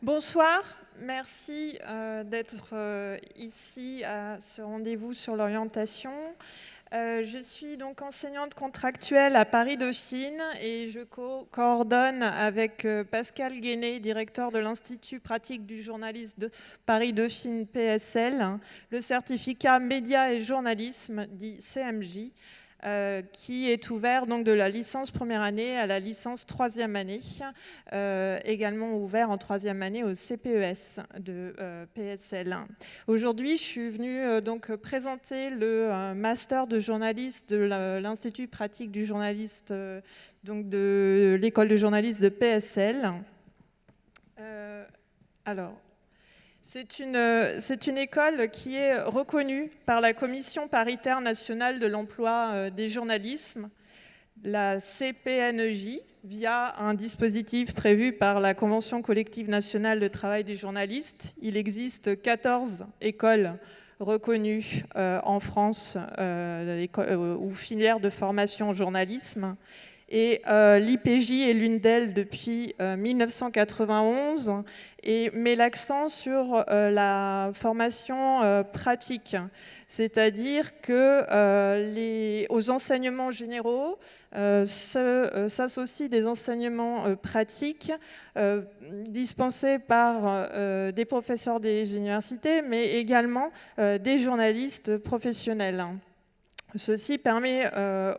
Bonsoir, merci d'être ici à ce rendez-vous sur l'orientation. Je suis donc enseignante contractuelle à Paris-Dauphine et je coordonne avec Pascal Guéné, directeur de l'Institut pratique du journaliste de Paris-Dauphine PSL, le certificat médias et journalisme, dit CMJ, qui est ouvert donc de la licence première année à la licence troisième année, également ouvert en troisième année au CPES de PSL. Aujourd'hui, je suis venue donc présenter le master de journaliste de l'Institut pratique du journaliste, donc de l'école de journalisme de PSL. C'est une école qui est reconnue par la Commission paritaire nationale de l'emploi des journalismes, la CPNEJ, via un dispositif prévu par la Convention collective nationale de travail des journalistes. Il existe 14 écoles reconnues en France ou filières de formation en journalisme. Et l'IPJ est l'une d'elles depuis 1991 et met l'accent sur la formation pratique. C'est-à-dire que aux enseignements généraux s'associent des enseignements pratiques dispensés par des professeurs des universités, mais également des journalistes professionnels. Ceci permet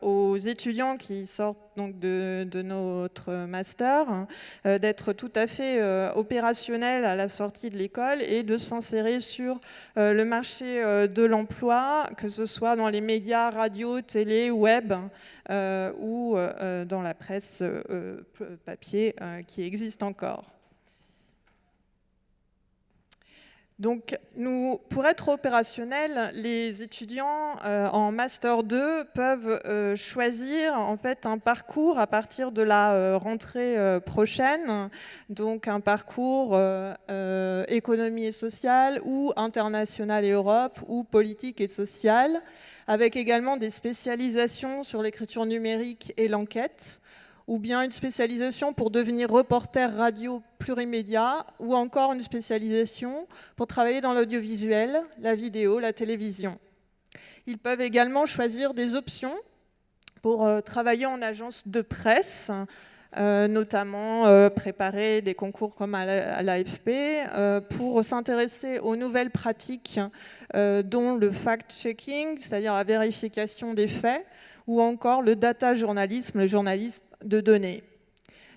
aux étudiants qui sortent donc de notre master d'être tout à fait opérationnels à la sortie de l'école et de s'insérer sur le marché de l'emploi, que ce soit dans les médias, radio, télé, web ou dans la presse papier qui existe encore. Donc, pour être opérationnels, les étudiants en Master 2 peuvent choisir en fait un parcours à partir de la rentrée prochaine, donc un parcours économie et sociale ou international et Europe ou politique et sociale, avec également des spécialisations sur l'écriture numérique et l'enquête, ou bien une spécialisation pour devenir reporter radio plurimédia, ou encore une spécialisation pour travailler dans l'audiovisuel, la vidéo, la télévision. Ils peuvent également choisir des options pour travailler en agence de presse, notamment préparer des concours comme à l'AFP, pour s'intéresser aux nouvelles pratiques dont le fact-checking, c'est-à-dire la vérification des faits, ou encore le data journalisme, le journalisme de données.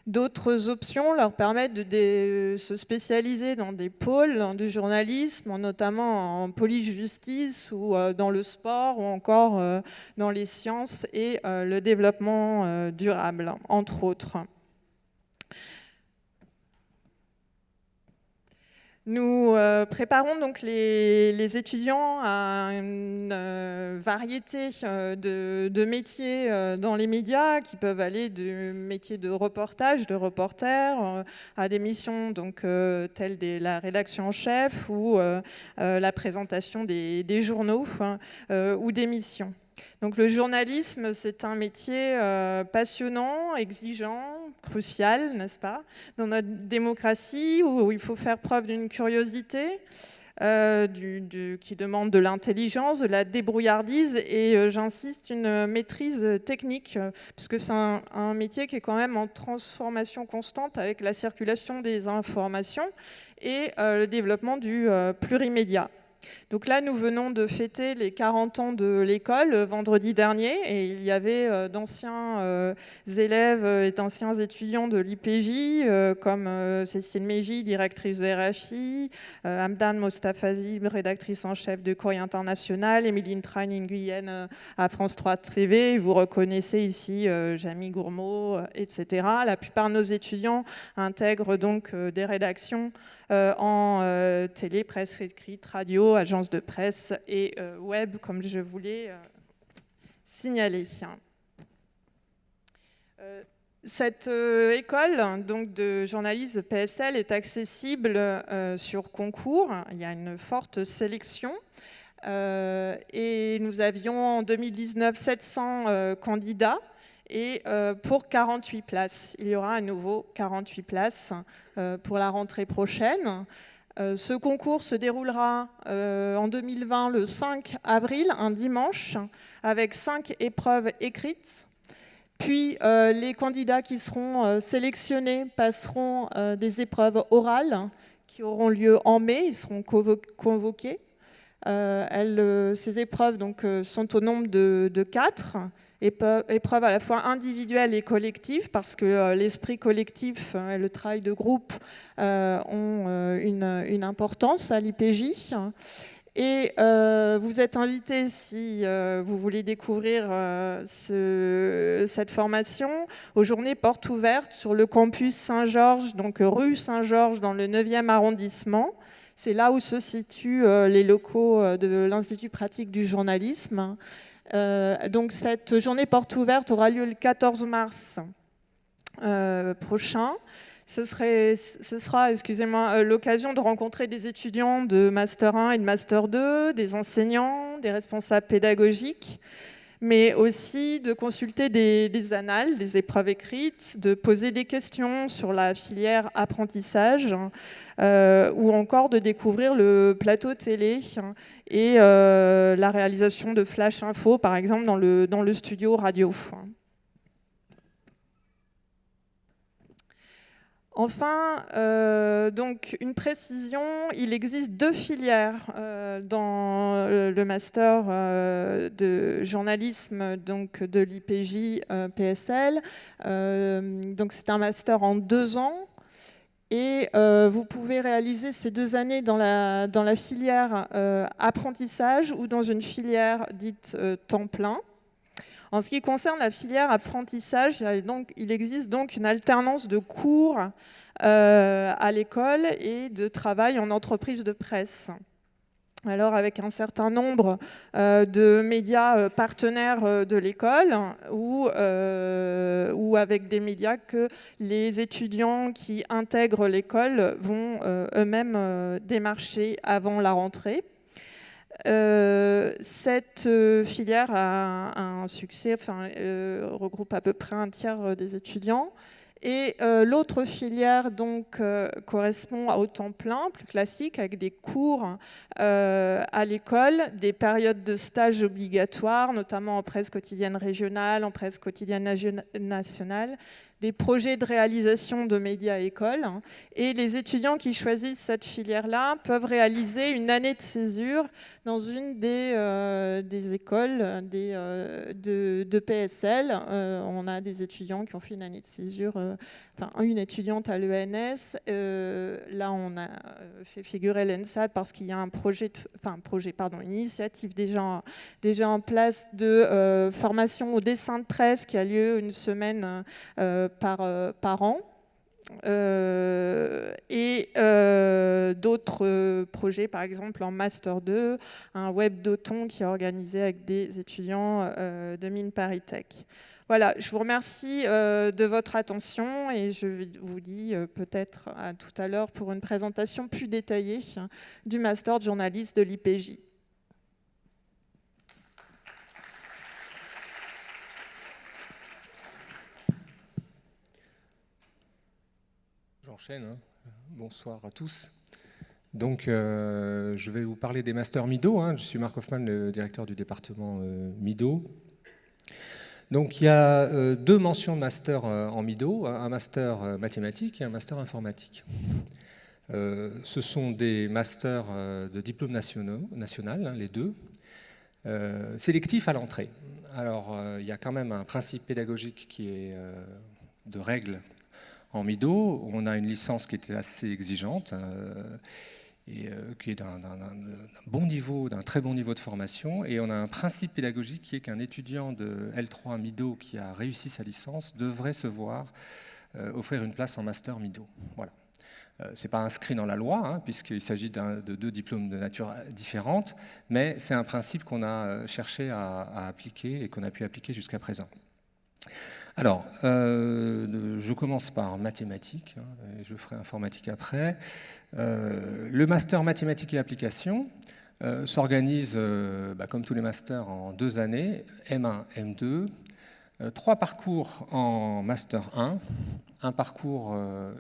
D'autres options leur permettent de se spécialiser dans des pôles du journalisme, notamment en police-justice ou dans le sport ou encore dans les sciences et le développement durable, entre autres. Nous préparons donc les étudiants à une variété de métiers dans les médias qui peuvent aller du métier de reportage, de reporter, à des missions donc, telles la rédaction en chef ou la présentation des journaux ou des missions. Donc le journalisme, c'est un métier passionnant, exigeant, crucial, n'est-ce pas, dans notre démocratie, où il faut faire preuve d'une curiosité qui demande de l'intelligence, de la débrouillardise et, j'insiste, une maîtrise technique, puisque c'est un métier qui est quand même en transformation constante avec la circulation des informations et le développement du plurimédia. Donc là, nous venons de fêter les 40 ans de l'école vendredi dernier et il y avait d'anciens élèves et d'anciens étudiants de l'IPJ comme Cécile Mégy, directrice de RFI, Hamdan Mostafazi, rédactrice en chef de Courrier International, Émilie Train Nguyen à France 3 TV. Vous reconnaissez ici Jamie Gourmaud, etc. La plupart de nos étudiants intègrent donc des rédactions en télé, presse écrite, radio, agence de presse et web, comme je voulais signaler. Cette école donc, de journalisme PSL est accessible sur concours. Il y a une forte sélection. Et nous avions en 2019 700 candidats. et pour 48 places. Il y aura à nouveau 48 places pour la rentrée prochaine. Ce concours se déroulera en 2020 le 5 avril, un dimanche, avec 5 épreuves écrites. Puis les candidats qui seront sélectionnés passeront des épreuves orales qui auront lieu en mai, ils seront convoqués. Ces épreuves donc, sont au nombre de 4 épreuves à la fois individuelles et collectives, parce que l'esprit collectif et le travail de groupe ont une importance à l'IPJ. Et vous êtes invités, si vous voulez découvrir cette formation, aux journées portes ouvertes sur le campus Saint-Georges, donc rue Saint-Georges dans le 9e arrondissement. C'est là où se situent les locaux de l'Institut pratique du journalisme. Donc cette journée porte ouverte aura lieu le 14 mars prochain. Ce sera, excusez-moi, l'occasion de rencontrer des étudiants de Master 1 et de Master 2, des enseignants, des responsables pédagogiques, mais aussi de consulter des annales, des épreuves écrites, de poser des questions sur la filière apprentissage, ou encore de découvrir le plateau télé et la réalisation de flash info, par exemple dans le studio radio. Enfin, donc une précision, il existe 2 filières dans le master de journalisme donc de l'IPJ PSL. Donc c'est un master en 2 ans. Et vous pouvez réaliser ces 2 années dans la filière apprentissage ou dans une filière dite temps plein. En ce qui concerne la filière apprentissage, il existe donc une alternance de cours à l'école et de travail en entreprise de presse. Alors avec un certain nombre de médias partenaires de l'école ou avec des médias que les étudiants qui intègrent l'école vont eux-mêmes démarcher avant la rentrée. Cette filière a un succès, regroupe à peu près un tiers des étudiants. Et l'autre filière donc, correspond au temps plein, plus classique, avec des cours à l'école, des périodes de stage obligatoires, notamment en presse quotidienne régionale, en presse quotidienne nationale, des projets de réalisation de médias écoles. Et les étudiants qui choisissent cette filière-là peuvent réaliser une année de césure dans une des écoles de PSL. On a des étudiants qui ont fait une année de césure, une étudiante à l'ENS. Là, on a fait figurer l'ENSAD parce qu'il y a une initiative déjà en place de formation au dessin de presse qui a lieu une semaine par an. Et d'autres projets, par exemple en Master 2, un web d'automne qui est organisé avec des étudiants de Mines Paris Tech. Voilà, je vous remercie de votre attention et je vous dis peut-être à tout à l'heure pour une présentation plus détaillée du Master de journaliste de l'IPJ. J'enchaîne. Bonsoir à tous. Donc, je vais vous parler des masters MIDO. Je suis Marc Hoffman, le directeur du département MIDO. Donc, il y a 2 mentions de master en MIDO, un master mathématique et un master informatique. Ce sont des masters de diplôme national, les 2, sélectifs à l'entrée. Alors, il y a quand même un principe pédagogique qui est de règle en MIDO. On a une licence qui est assez exigeante et qui est d'un bon niveau, d'un très bon niveau de formation. Et on a un principe pédagogique qui est qu'un étudiant de L3 MIDO qui a réussi sa licence devrait se voir offrir une place en master MIDO. Voilà. Ce n'est pas inscrit dans la loi, puisqu'il s'agit de 2 diplômes de nature différente, mais c'est un principe qu'on a cherché à appliquer et qu'on a pu appliquer jusqu'à présent. Alors, je commence par mathématiques, et je ferai informatique après. Le master mathématiques et applications s'organise, comme tous les masters, en 2 années, M1, M2. 3 parcours en Master 1, un parcours,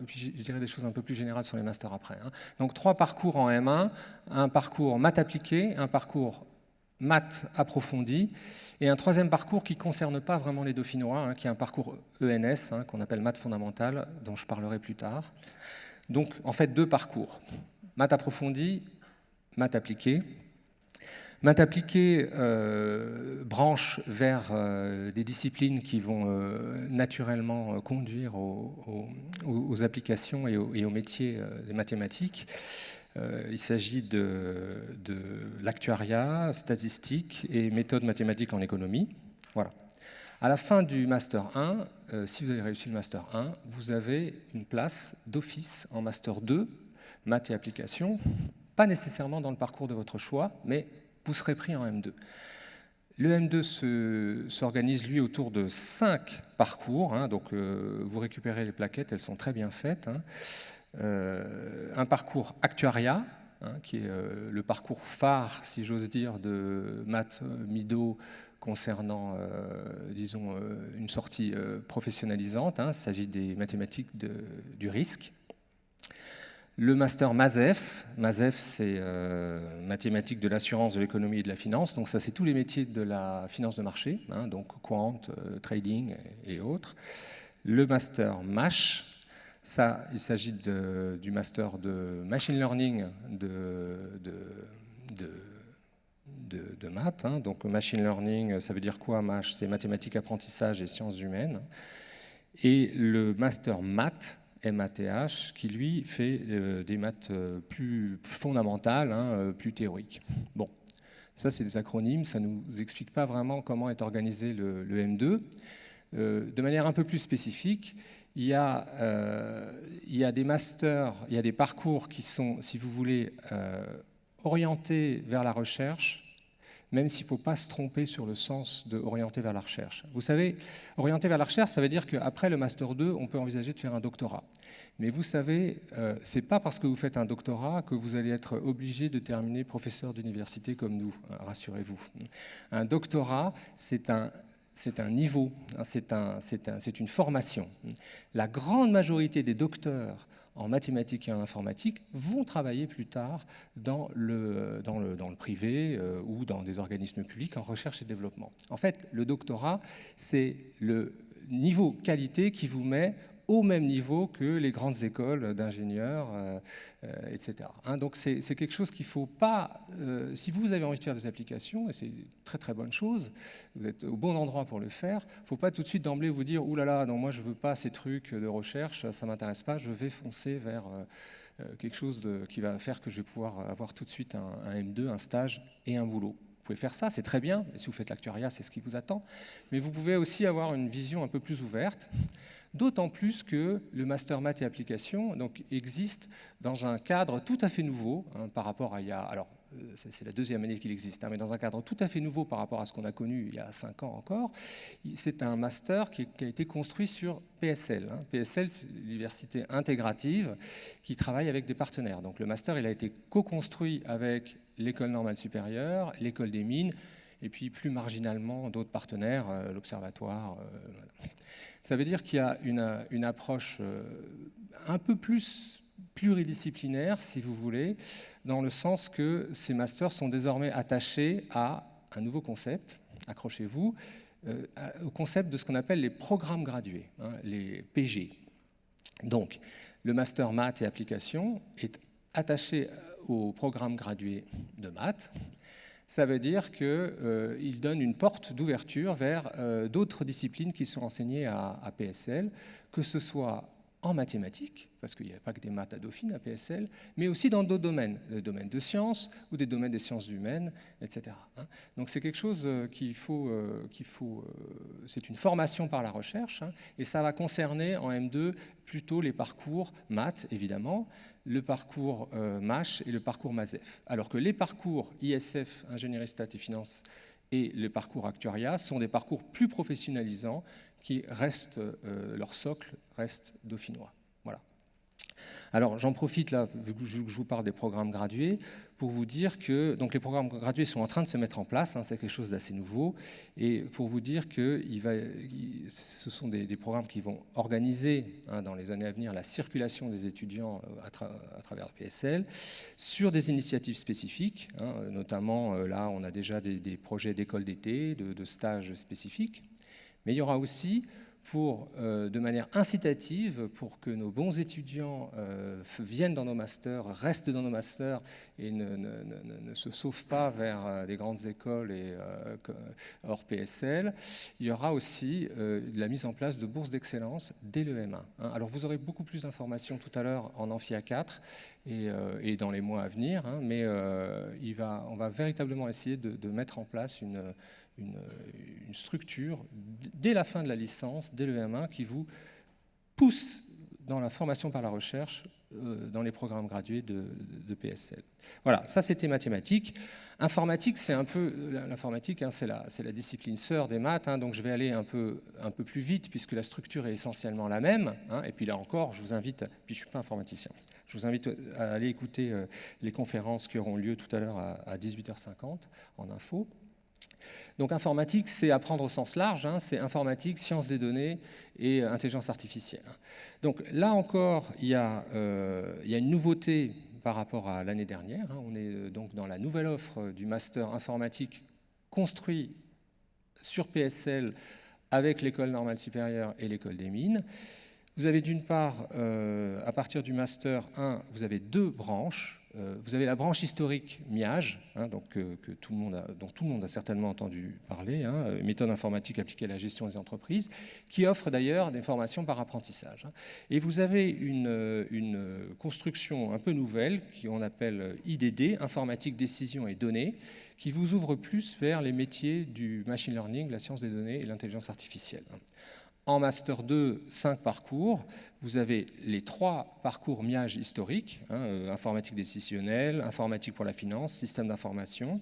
puis je dirais des choses un peu plus générales sur les masters après. Donc 3 parcours en M1, un parcours maths appliquées, un parcours maths approfondi, et un 3e parcours qui ne concerne pas vraiment les dauphinois, qui est un parcours ENS, qu'on appelle maths fondamentales, dont je parlerai plus tard. Donc en fait 2 parcours, maths approfondi, maths appliquées. Maths appliquées branche vers des disciplines qui vont naturellement conduire aux applications et aux métiers des mathématiques. Il s'agit de l'actuariat, statistique et méthodes mathématiques en économie. Voilà. À la fin du Master 1, si vous avez réussi le Master 1, vous avez une place d'office en Master 2, maths et applications, pas nécessairement dans le parcours de votre choix, mais vous serez pris en M2. Le M2 s'organise, lui, autour de 5 parcours. Donc, vous récupérez les plaquettes, elles sont très bien faites. Un parcours actuariat, qui est le parcours phare, si j'ose dire, de maths Mido concernant, disons, une sortie professionnalisante. Il s'agit des mathématiques du risque. Le master MASEF, c'est mathématiques de l'assurance, de l'économie et de la finance. Donc ça, c'est tous les métiers de la finance de marché, donc quant, trading et autres. Le master MASH, ça, il s'agit du master de machine learning de maths. Donc machine learning, ça veut dire quoi MASH? C'est mathématiques, apprentissage et sciences humaines. Et le master maths, MATH, qui lui fait des maths plus fondamentales, plus théoriques. Bon, ça c'est des acronymes, ça ne nous explique pas vraiment comment est organisé le M2. De manière un peu plus spécifique, il y a des masters, il y a des parcours qui sont, si vous voulez, orientés vers la recherche, même s'il ne faut pas se tromper sur le sens de orienter vers la recherche. Vous savez, orienter vers la recherche, ça veut dire qu'après le Master 2, on peut envisager de faire un doctorat. Mais vous savez, ce n'est pas parce que vous faites un doctorat que vous allez être obligé de terminer professeur d'université comme nous, rassurez-vous. Un doctorat, c'est un niveau, c'est une formation. La grande majorité des docteurs en mathématiques et en informatique vont travailler plus tard dans le privé ou dans des organismes publics en recherche et développement. En fait, le doctorat, c'est le niveau qualité qui vous met au même niveau que les grandes écoles d'ingénieurs, etc. Donc c'est quelque chose qu'il ne faut pas... si vous avez envie de faire des applications, et c'est une très très bonne chose, vous êtes au bon endroit pour le faire, il ne faut pas tout de suite d'emblée vous dire « Ouh là là, non, moi je ne veux pas ces trucs de recherche, ça ne m'intéresse pas, je vais foncer vers quelque chose qui va faire que je vais pouvoir avoir tout de suite un M2, un stage et un boulot ». Vous pouvez faire ça, c'est très bien, et si vous faites l'actuariat, c'est ce qui vous attend, mais vous pouvez aussi avoir une vision un peu plus ouverte, d'autant plus que le Master Maths et Applications existe dans un cadre tout à fait nouveau par rapport à il y a... Alors, c'est la 2e année qu'il existe, mais dans un cadre tout à fait nouveau par rapport à ce qu'on a connu il y a 5 ans encore. C'est un master qui a été construit sur PSL. PSL, c'est l'université intégrative qui travaille avec des partenaires. Donc le master, il a été co-construit avec l'École normale supérieure, l'École des mines, et puis plus marginalement d'autres partenaires, l'Observatoire. Voilà. Ça veut dire qu'il y a une approche un peu plus pluridisciplinaire, si vous voulez, dans le sens que ces masters sont désormais attachés à un nouveau concept, accrochez-vous, au concept de ce qu'on appelle les programmes gradués, les PG. Donc, le master maths et applications est attaché au programme gradué de maths. Ça veut dire qu'il donne une porte d'ouverture vers d'autres disciplines qui sont enseignées à PSL, que ce soit en mathématiques, parce qu'il n'y a pas que des maths à Dauphine à PSL, mais aussi dans d'autres domaines, des domaines de sciences ou des domaines des sciences humaines, etc. Donc c'est quelque chose c'est une formation par la recherche, et ça va concerner en M2 plutôt les parcours maths, évidemment, le parcours MASH et le parcours MASEF. Alors que les parcours ISF, ingénierie stat et finance, et le parcours actuariat sont des parcours plus professionnalisants qui restent, leur socle reste dauphinois. Voilà. Alors j'en profite là, vu que je vous parle des programmes gradués, pour vous dire que donc les programmes gradués sont en train de se mettre en place, hein, c'est quelque chose d'assez nouveau, et pour vous dire que ce sont des programmes qui vont organiser hein, dans les années à venir la circulation des étudiants à travers le PSL sur des initiatives spécifiques, hein, notamment là on a déjà des projets d'école d'été, de stages spécifiques, mais il y aura aussi de manière incitative, pour que nos bons étudiants viennent dans nos masters, restent dans nos masters et ne se sauvent pas vers des grandes écoles et hors PSL, il y aura aussi la mise en place de bourses d'excellence dès le M1. Hein. Alors vous aurez beaucoup plus d'informations tout à l'heure en Amphi A4 et dans les mois à venir, hein, mais on va véritablement essayer de mettre en place une structure dès la fin de la licence, dès le M1, qui vous pousse dans la formation par la recherche dans les programmes gradués de PSL. Voilà, ça c'était mathématiques. Informatique, c'est un peu l'informatique, hein, c'est la discipline sœur des maths, hein, donc je vais aller un peu plus vite puisque la structure est essentiellement la même. Hein, et puis là encore, je vous invite, puis je suis pas informaticien, je vous invite à aller écouter les conférences qui auront lieu tout à l'heure à 18h50 en info. Donc informatique, c'est apprendre au sens large, hein, c'est informatique, sciences des données et intelligence artificielle. Donc là encore, il y a une nouveauté par rapport à l'année dernière. Hein. On est donc dans la nouvelle offre du master informatique construit sur PSL avec l'école normale supérieure et l'école des mines. Vous avez d'une part, à partir du master 1, vous avez 2 branches. Vous avez la branche historique MIAGE, hein, dont tout le monde a certainement entendu parler, hein, méthode informatique appliquée à la gestion des entreprises, qui offre d'ailleurs des formations par apprentissage. Hein. Et vous avez une construction un peu nouvelle, qu'on appelle IDD, informatique, décision et données, qui vous ouvre plus vers les métiers du machine learning, la science des données et l'intelligence artificielle. En Master 2, 5 parcours. Vous avez les 3 parcours MIAGE historiques, hein, informatique décisionnelle, informatique pour la finance, système d'information.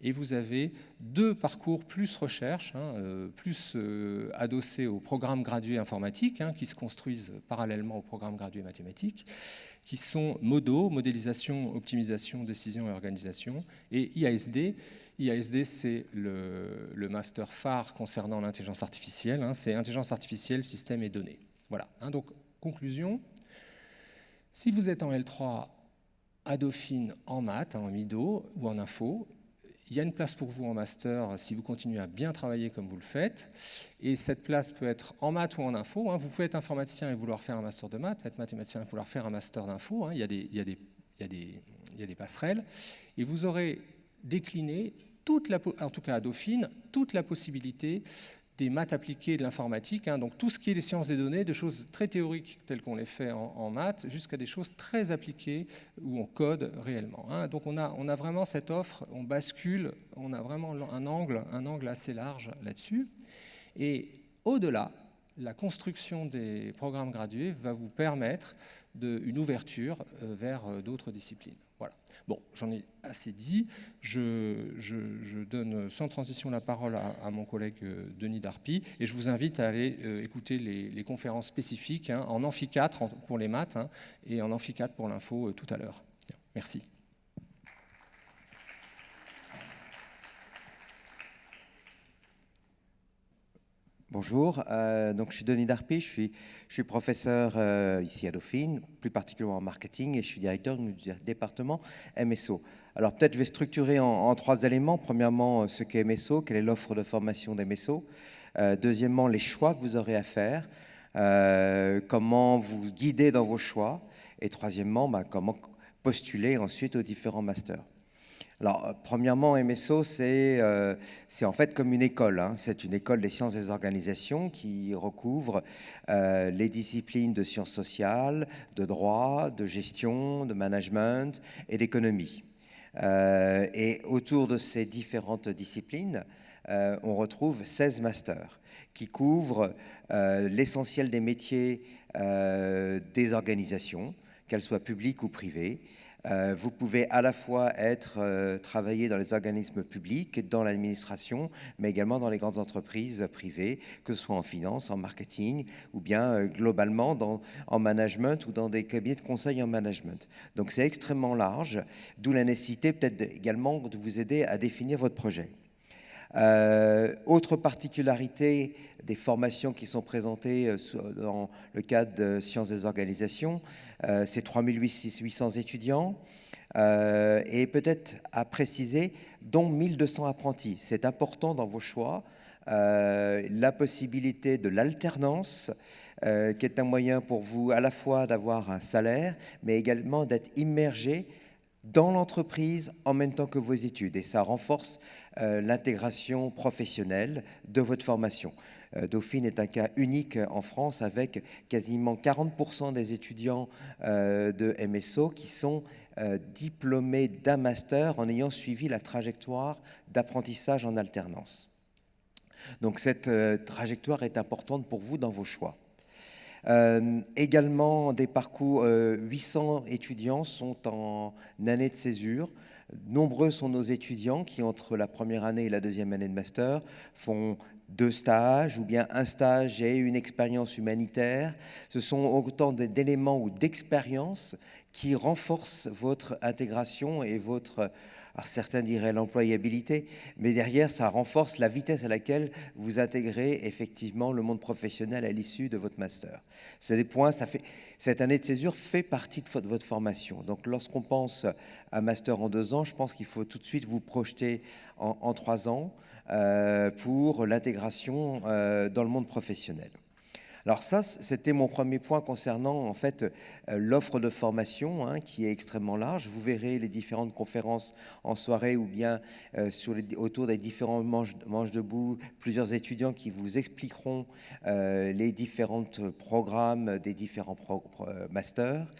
Et vous avez 2 parcours plus recherche, hein, plus adossés au programme gradué informatique, hein, qui se construisent parallèlement au programme gradué mathématique, qui sont MODO, modélisation, optimisation, décision et organisation, et IASD. IASD, c'est le master phare concernant l'intelligence artificielle. Hein, c'est intelligence artificielle, système et données. Voilà. Hein, donc, conclusion. Si vous êtes en L3 à Dauphine en maths, en MIDO ou en info, il y a une place pour vous en master si vous continuez à bien travailler comme vous le faites. Et cette place peut être en maths ou en info. Hein. Vous pouvez être informaticien et vouloir faire un master de maths, être mathématicien et vouloir faire un master d'info. Hein. Il y a des passerelles. Et vous aurez décliné, en tout cas à Dauphine, toute la possibilité des maths appliquées et de l'informatique, hein, donc tout ce qui est les sciences des données, de choses très théoriques telles qu'on les fait en maths, jusqu'à des choses très appliquées où on code réellement. Hein. Donc on a vraiment cette offre, on bascule, on a vraiment un angle assez large là-dessus. Et au-delà, la construction des programmes gradués va vous permettre une ouverture vers d'autres disciplines. Voilà. Bon, j'en ai assez dit. Je donne sans transition la parole à mon collègue Denis Darpy et je vous invite à aller écouter les conférences spécifiques, hein, en Amphi 4 pour les maths, hein, et en Amphi 4 pour l'info tout à l'heure. Merci. Bonjour, donc je suis Denis Darpy, je suis professeur ici à Dauphine, plus particulièrement en marketing, et je suis directeur du département MSO. Alors peut-être je vais structurer en 3 éléments. Premièrement, ce qu'est MSO, quelle est l'offre de formation d'MSO. Deuxièmement, les choix que vous aurez à faire, comment vous guider dans vos choix. Et troisièmement, comment postuler ensuite aux différents masters. Alors, premièrement, MSO, c'est en fait comme une école. Hein. C'est une école des sciences des organisations qui recouvre les disciplines de sciences sociales, de droit, de gestion, de management et d'économie. Et autour de ces différentes disciplines, on retrouve 16 masters qui couvrent l'essentiel des métiers des organisations, qu'elles soient publiques ou privées, Vous pouvez à la fois travailler dans les organismes publics, dans l'administration, mais également dans les grandes entreprises privées, que ce soit en finance, en marketing, ou bien globalement en management ou dans des cabinets de conseil en management. Donc c'est extrêmement large, d'où la nécessité peut-être également de vous aider à définir votre projet. Autre particularité des formations qui sont présentées dans le cadre de sciences des organisations, c'est 3800 étudiants et peut-être à préciser, dont 1200 apprentis. C'est important dans vos choix. La possibilité de l'alternance, qui est un moyen pour vous à la fois d'avoir un salaire, mais également d'être immergé dans l'entreprise en même temps que vos études. Et ça renforce l'intégration professionnelle de votre formation. Dauphine est un cas unique en France avec quasiment 40% des étudiants de MSO qui sont diplômés d'un master en ayant suivi la trajectoire d'apprentissage en alternance. Donc cette trajectoire est importante pour vous dans vos choix. Également des parcours, 800 étudiants sont en année de césure. Nombreux sont nos étudiants qui, entre la première année et la deuxième année de master, font 2 stages ou bien un stage et une expérience humanitaire. Ce sont autant d'éléments ou d'expériences qui renforcent votre intégration et votre, alors certains diraient l'employabilité, mais derrière, ça renforce la vitesse à laquelle vous intégrez effectivement le monde professionnel à l'issue de votre master. C'est des points, cette année de césure fait partie de votre formation. Donc lorsqu'on pense à master en 2 ans, je pense qu'il faut tout de suite vous projeter en 3 ans pour l'intégration dans le monde professionnel. Alors ça, c'était mon premier point concernant en fait l'offre de formation qui est extrêmement large. Vous verrez les différentes conférences en soirée ou bien autour des différents manches debout, plusieurs étudiants qui vous expliqueront les différents programmes des différents masters.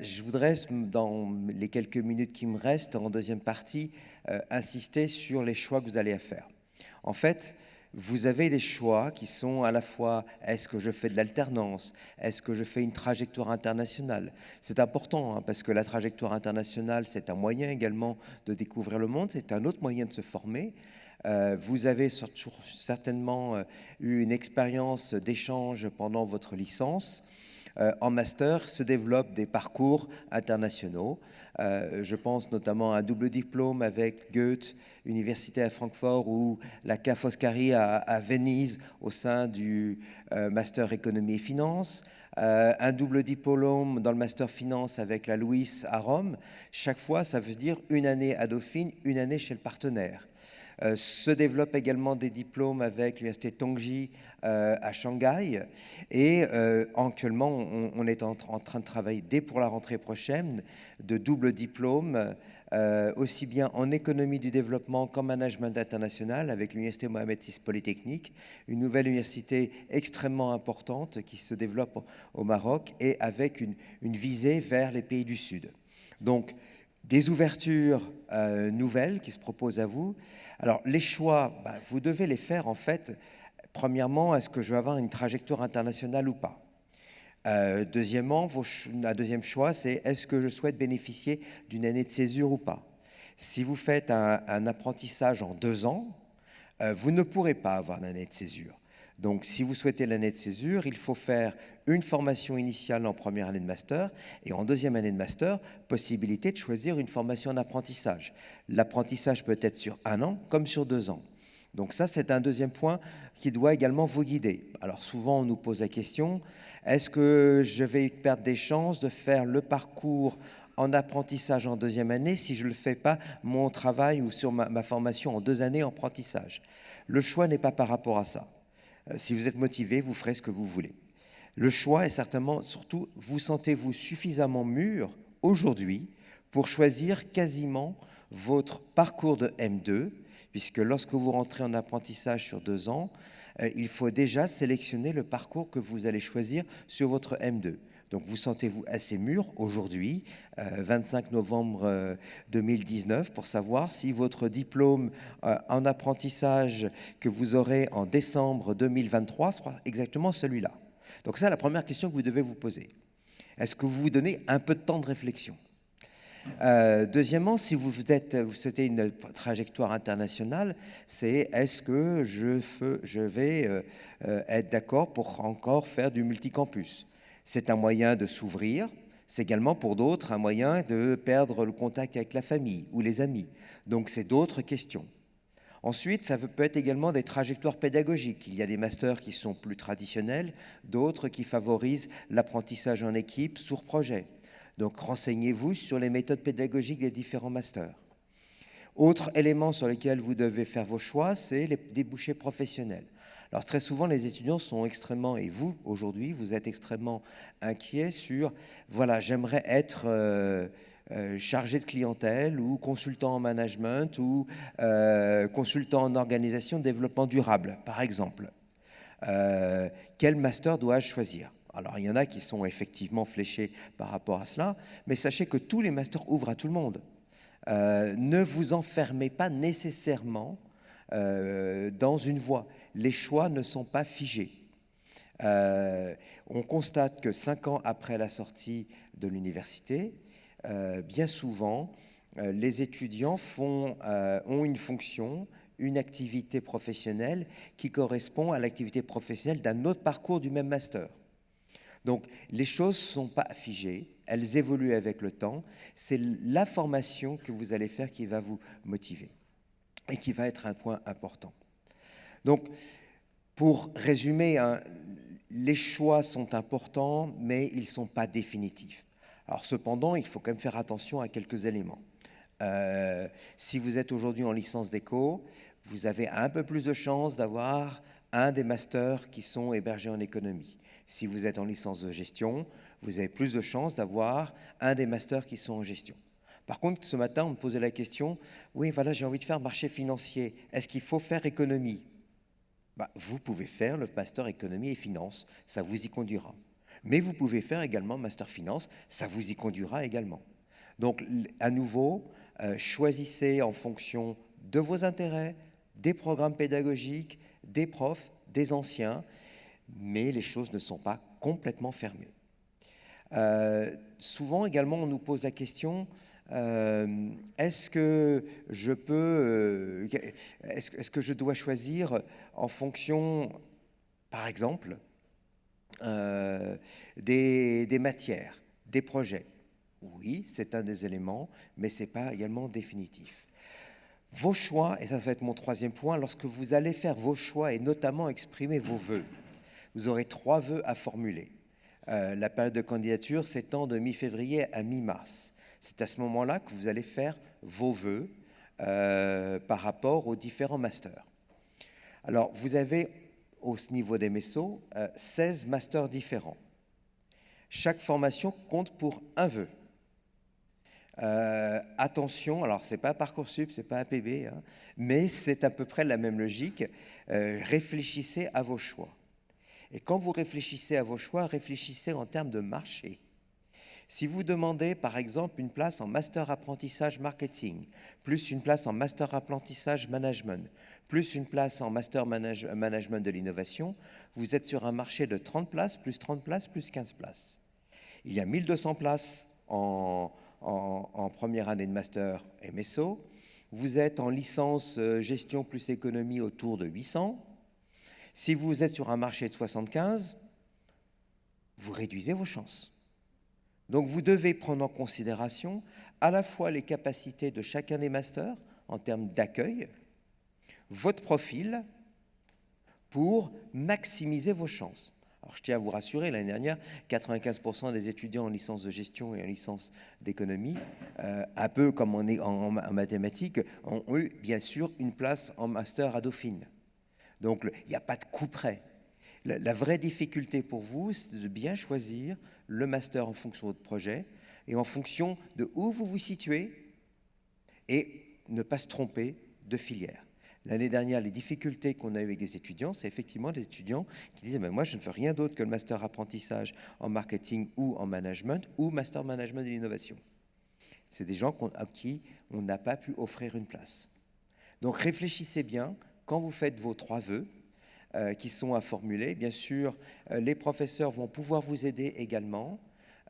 Je voudrais, dans les quelques minutes qui me restent en deuxième partie, insister sur les choix que vous allez faire. En fait, vous avez des choix qui sont à la fois, est-ce que je fais de l'alternance? Est-ce que je fais une trajectoire internationale? C'est important parce que la trajectoire internationale, c'est un moyen également de découvrir le monde, c'est un autre moyen de se former. Vous avez certainement eu une expérience d'échange pendant votre licence. En master se développent des parcours internationaux. Je pense notamment à un double diplôme avec Goethe, Université à Francfort, ou la Ca' Foscari à Venise au sein du Master Économie et Finance. Un double diplôme dans le Master Finance avec la Louis à Rome. Chaque fois, ça veut dire une année à Dauphine, une année chez le partenaire. Se développent également des diplômes avec l'université Tongji à Shanghai et actuellement on est en train de travailler dès pour la rentrée prochaine de double diplôme aussi bien en économie du développement qu'en management international avec l'université Mohamed VI Polytechnique, une nouvelle université extrêmement importante qui se développe au Maroc et avec une visée vers les pays du Sud. Donc des ouvertures nouvelles qui se proposent à vous. Alors, les choix, vous devez les faire, en fait, premièrement, est-ce que je vais avoir une trajectoire internationale ou pas? Deuxièmement, un deuxième choix, c'est est-ce que je souhaite bénéficier d'une année de césure ou pas? Si vous faites un apprentissage en 2 ans, vous ne pourrez pas avoir l'année de césure. Donc, si vous souhaitez l'année de césure, il faut faire une formation initiale en première année de master et en deuxième année de master, possibilité de choisir une formation en apprentissage. L'apprentissage peut être sur 1 an comme sur 2 ans. Donc ça, c'est un deuxième point qui doit également vous guider. Alors souvent, on nous pose la question, est-ce que je vais perdre des chances de faire le parcours en apprentissage en deuxième année si je ne fais pas mon travail ou sur ma formation en 2 années en apprentissage? Le choix n'est pas par rapport à ça. Si vous êtes motivé, vous ferez ce que vous voulez. Le choix est certainement, surtout, vous sentez-vous suffisamment mûr aujourd'hui pour choisir quasiment votre parcours de M2, puisque lorsque vous rentrez en apprentissage sur 2 ans, il faut déjà sélectionner le parcours que vous allez choisir sur votre M2. Donc vous sentez-vous assez mûr aujourd'hui, 25 novembre 2019, pour savoir si votre diplôme en apprentissage que vous aurez en décembre 2023 sera exactement celui-là. Donc ça, la première question que vous devez vous poser. Est-ce que vous vous donnez un peu de temps de réflexion? Deuxièmement, si vous souhaitez une trajectoire internationale, c'est est-ce que je vais être d'accord pour encore faire du multicampus? C'est un moyen de s'ouvrir. C'est également pour d'autres un moyen de perdre le contact avec la famille ou les amis. Donc c'est d'autres questions. Ensuite, ça peut être également des trajectoires pédagogiques. Il y a des masters qui sont plus traditionnels, d'autres qui favorisent l'apprentissage en équipe sur projet. Donc renseignez-vous sur les méthodes pédagogiques des différents masters. Autre élément sur lequel vous devez faire vos choix, c'est les débouchés professionnels. Alors très souvent, les étudiants sont extrêmement, et vous, aujourd'hui, vous êtes extrêmement inquiets sur, voilà, j'aimerais être chargé de clientèle ou consultant en management ou consultant en organisation de développement durable, par exemple. Quel master dois-je choisir? Alors, il y en a qui sont effectivement fléchés par rapport à cela, mais sachez que tous les masters ouvrent à tout le monde. Ne vous enfermez pas nécessairement dans une voie. Les choix ne sont pas figés. On constate que 5 ans après la sortie de l'université, bien souvent, les étudiants ont une fonction, une activité professionnelle qui correspond à l'activité professionnelle d'un autre parcours du même master. Donc, les choses ne sont pas figées, elles évoluent avec le temps. C'est la formation que vous allez faire qui va vous motiver et qui va être un point important. Donc, pour résumer, hein, les choix sont importants, mais ils ne sont pas définitifs. Alors, cependant, il faut quand même faire attention à quelques éléments. Si vous êtes aujourd'hui en licence d'éco, vous avez un peu plus de chances d'avoir un des masters qui sont hébergés en économie. Si vous êtes en licence de gestion, vous avez plus de chances d'avoir un des masters qui sont en gestion. Par contre, ce matin, on me posait la question, oui, voilà, j'ai envie de faire marché financier. Est-ce qu'il faut faire économie? Vous pouvez faire le master économie et finance, ça vous y conduira. Mais vous pouvez faire également master finance, ça vous y conduira également. Donc, à nouveau, choisissez en fonction de vos intérêts, des programmes pédagogiques, des profs, des anciens, mais les choses ne sont pas complètement fermées. Souvent également, on nous pose la question, est-ce que je dois choisir en fonction, par exemple, des matières, des projets? Oui, c'est un des éléments, mais ce n'est pas également définitif. Vos choix, et ça va être mon troisième point, lorsque vous allez faire vos choix et notamment exprimer vos vœux, vous aurez 3 vœux à formuler. La période de candidature s'étend de mi-février à mi-mars. C'est à ce moment-là que vous allez faire vos vœux par rapport aux différents masters. Alors, vous avez, au niveau des MESSO, 16 masters différents. Chaque formation compte pour un vœu. Attention, alors c'est pas Parcoursup, c'est pas APB, hein, mais c'est à peu près la même logique. Réfléchissez à vos choix. Et quand vous réfléchissez à vos choix, réfléchissez en termes de marché. Si vous demandez, par exemple, une place en master apprentissage marketing, plus une place en master apprentissage management, plus une place en master management de l'innovation, vous êtes sur un marché de 30 places, plus 30 places, plus 15 places. Il y a 1200 places en première année de master MSO. Vous êtes en licence gestion plus économie autour de 800. Si vous êtes sur un marché de 75, vous réduisez vos chances. Donc vous devez prendre en considération à la fois les capacités de chacun des masters en termes d'accueil, votre profil, pour maximiser vos chances. Alors je tiens à vous rassurer, l'année dernière, 95% des étudiants en licence de gestion et en licence d'économie, un peu comme en mathématiques, ont eu bien sûr une place en master à Dauphine. Donc il n'y a pas de coup près. La vraie difficulté pour vous, c'est de bien choisir le master en fonction de votre projet et en fonction de où vous vous situez et ne pas se tromper de filière. L'année dernière, les difficultés qu'on a eues avec des étudiants, c'est effectivement des étudiants qui disaient « moi, je ne fais rien d'autre que le master apprentissage en marketing ou en management ou master management de l'innovation ». C'est des gens à qui on n'a pas pu offrir une place. Donc réfléchissez bien quand vous faites vos 3 vœux qui sont à formuler. Bien sûr, les professeurs vont pouvoir vous aider également.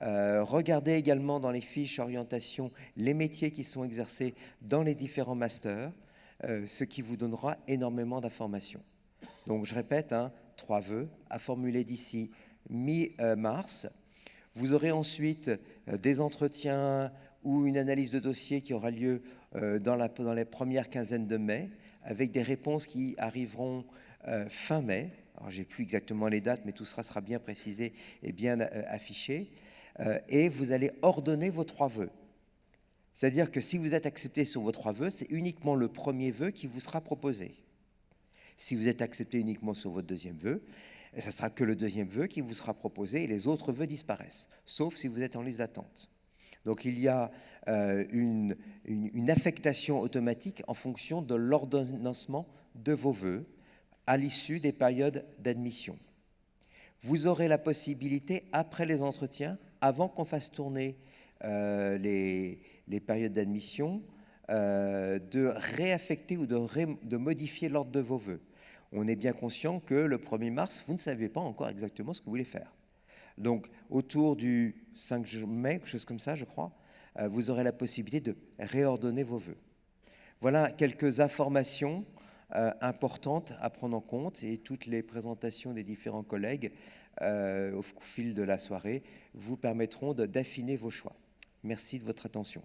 Regardez également dans les fiches orientation les métiers qui sont exercés dans les différents masters, ce qui vous donnera énormément d'informations. Donc je répète, 3 vœux à formuler d'ici mi-mars. Vous aurez ensuite des entretiens ou une analyse de dossier qui aura lieu dans les premières quinzaines de mai, avec des réponses qui arriveront fin mai. Alors, je n'ai plus exactement les dates, mais tout sera bien précisé et bien affiché. Et vous allez ordonner vos 3 vœux. C'est-à-dire que si vous êtes accepté sur vos 3 vœux, c'est uniquement le premier vœu qui vous sera proposé. Si vous êtes accepté uniquement sur votre deuxième vœu, ce ne sera que le deuxième vœu qui vous sera proposé et les autres vœux disparaissent, sauf si vous êtes en liste d'attente. Donc il y a une affectation automatique en fonction de l'ordonnancement de vos vœux à l'issue des périodes d'admission. Vous aurez la possibilité, après les entretiens, avant qu'on fasse tourner les périodes d'admission, de réaffecter ou de modifier l'ordre de vos vœux. On est bien conscient que le 1er mars, vous ne savez pas encore exactement ce que vous voulez faire. Donc, autour du 5 mai, quelque chose comme ça, je crois, vous aurez la possibilité de réordonner vos vœux. Voilà quelques informations importantes à prendre en compte, et toutes les présentations des différents collègues au fil de la soirée vous permettront d'affiner vos choix. Merci de votre attention.